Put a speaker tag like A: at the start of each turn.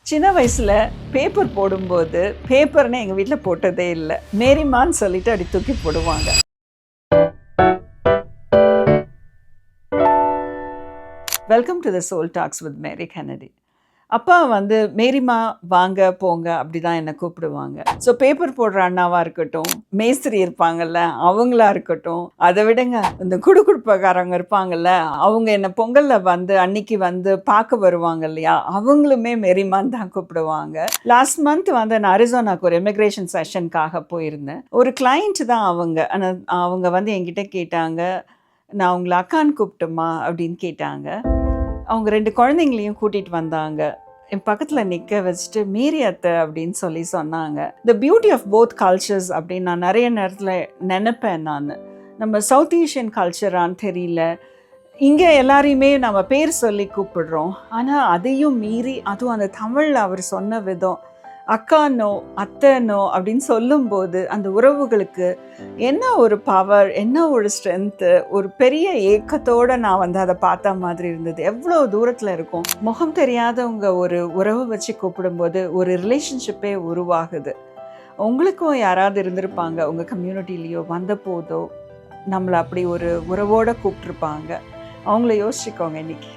A: சின்ன வயசில் பேப்பர் போடும்போது பேப்பர்னு எங்கள் வீட்டில் போட்டதே இல்லை. மேரிமான்னு சொல்லிட்டு அப்படி தூக்கி போடுவாங்க. Welcome to the soul talks with Mary Kennedy. அப்பா மேரிமா வாங்க போங்க அப்படி தான் என்னை கூப்பிடுவாங்க. ஸோ பேப்பர் போடுற அண்ணாவாக இருக்கட்டும், மேஸ்திரி இருப்பாங்கல்ல அவங்களா இருக்கட்டும், அதை விடுங்க இந்த குடுகுடுப்பக்காரங்க இருப்பாங்கல்ல அவங்க என்னை பொங்கலில் அன்னைக்கு பார்க்க வருவாங்க இல்லையா, அவங்களுமே மேரிமான்னு தான் கூப்பிடுவாங்க. லாஸ்ட் மந்த் நான் அரிசோனாக்கு ஒரு இமிக்ரேஷன் செஷனுக்காக போயிருந்தேன். ஒரு கிளைண்ட் தான் அவங்க. ஆனால் அவங்க என்கிட்ட கேட்டாங்க, நான் உங்களை அக்கான்னு கூப்பிட்டுமா அப்படின்னு கேட்டாங்க. அவங்க 2 குழந்தைங்களையும் கூட்டிகிட்டு வந்தாங்க. என் பக்கத்தில் நிற்க வச்சுட்டு மேரி அத்தை அப்படின்னு சொன்னாங்க. The beauty of both cultures அப்படின்னு நான் நிறைய நேரத்தில் நினைப்பேன். நம்ம சவுத் ஏஷியன் கல்ச்சரான்னு தெரியல, இங்கே எல்லாரையுமே நம்ம பேர் சொல்லி கூப்பிடுறோம். ஆனால் அதையும் மீறி, அதுவும் அந்த தமிழில் அவர் சொன்ன விதம், அக்கானோ அத்தைனோ அப்படின்னு சொல்லும்போது அந்த உறவுகளுக்கு என்ன ஒரு பவர், என்ன ஒரு ஸ்ட்ரென்த்து, ஒரு பெரிய ஏக்கத்தோடு நான் அதை பார்த்த மாதிரி இருந்தது. எவ்வளோ தூரத்தில் இருக்கும். முகம் தெரியாதவங்க ஒரு உறவு வச்சு கூப்பிடும்போது ஒரு ரிலேஷன்ஷிப்பே உருவாகுது. உங்களுக்கும் யாராவது இருந்திருப்பாங்க உங்கள் கம்யூனிட்டிலேயோ, வந்த போதோ நம்மளை அப்படி ஒரு உறவோடு கூப்பிட்ருப்பாங்க. அவங்கள யோசிச்சுக்கோங்க இன்னைக்கு.